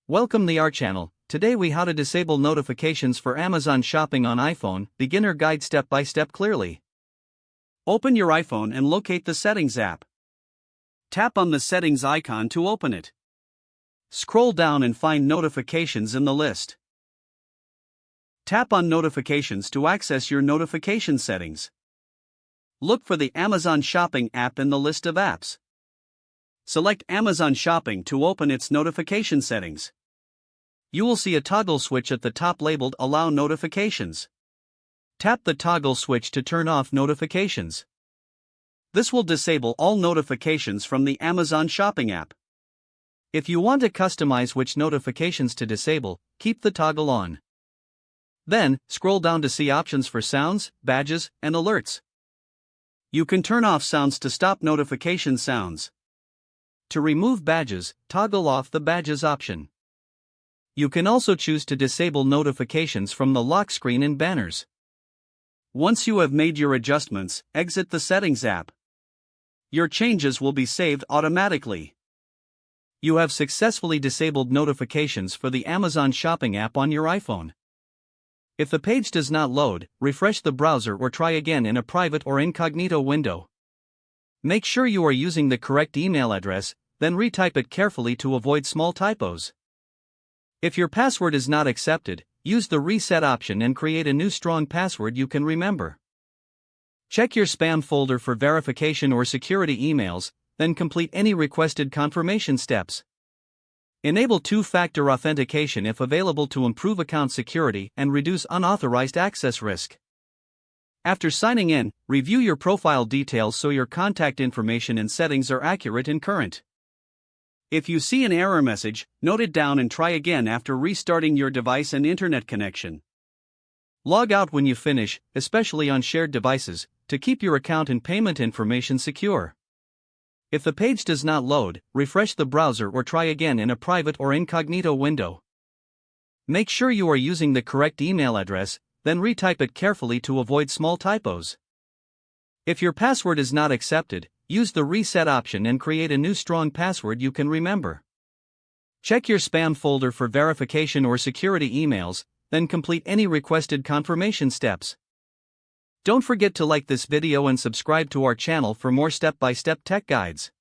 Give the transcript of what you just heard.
Welcome to our channel. Today we how to disable notifications for Amazon shopping on iPhone, beginner guide step by step clearly. Open your iPhone and locate the Settings app. Tap on the Settings icon to open it. Scroll down and find Notifications in the list. Tap on Notifications to access your notification settings. Look for the Amazon Shopping app in the list of apps. Select Amazon Shopping to open its notification settings. You will see a toggle switch at the top labeled Allow Notifications. Tap the toggle switch to turn off notifications. This will disable all notifications from the Amazon Shopping app. If you want to customize which notifications to disable, keep the toggle on. Then, scroll down to see options for sounds, badges, and alerts. You can turn off sounds to stop notification sounds. To remove badges, toggle off the badges option. You can also choose to disable notifications from the lock screen and banners. Once you have made your adjustments, exit the Settings app. Your changes will be saved automatically. You have successfully disabled notifications for the Amazon Shopping app on your iPhone. If the page does not load, refresh the browser or try again in a private or incognito window. Make sure you are using the correct email address, then retype it carefully to avoid small typos. If your password is not accepted, use the reset option and create a new strong password you can remember. Check your spam folder for verification or security emails, then complete any requested confirmation steps. Enable two-factor authentication if available to improve account security and reduce unauthorized access risk. After signing in, review your profile details so your contact information and settings are accurate and current. If you see an error message, note it down and try again after restarting your device and internet connection. Log out when you finish, especially on shared devices, to keep your account and payment information secure. If the page does not load, refresh the browser or try again in a private or incognito window. Make sure you are using the correct email address, then retype it carefully to avoid small typos. If your password is not accepted, use the reset option and create a new strong password you can remember. Check your spam folder for verification or security emails, then complete any requested confirmation steps. Don't forget to like this video and subscribe to our channel for more step-by-step tech guides.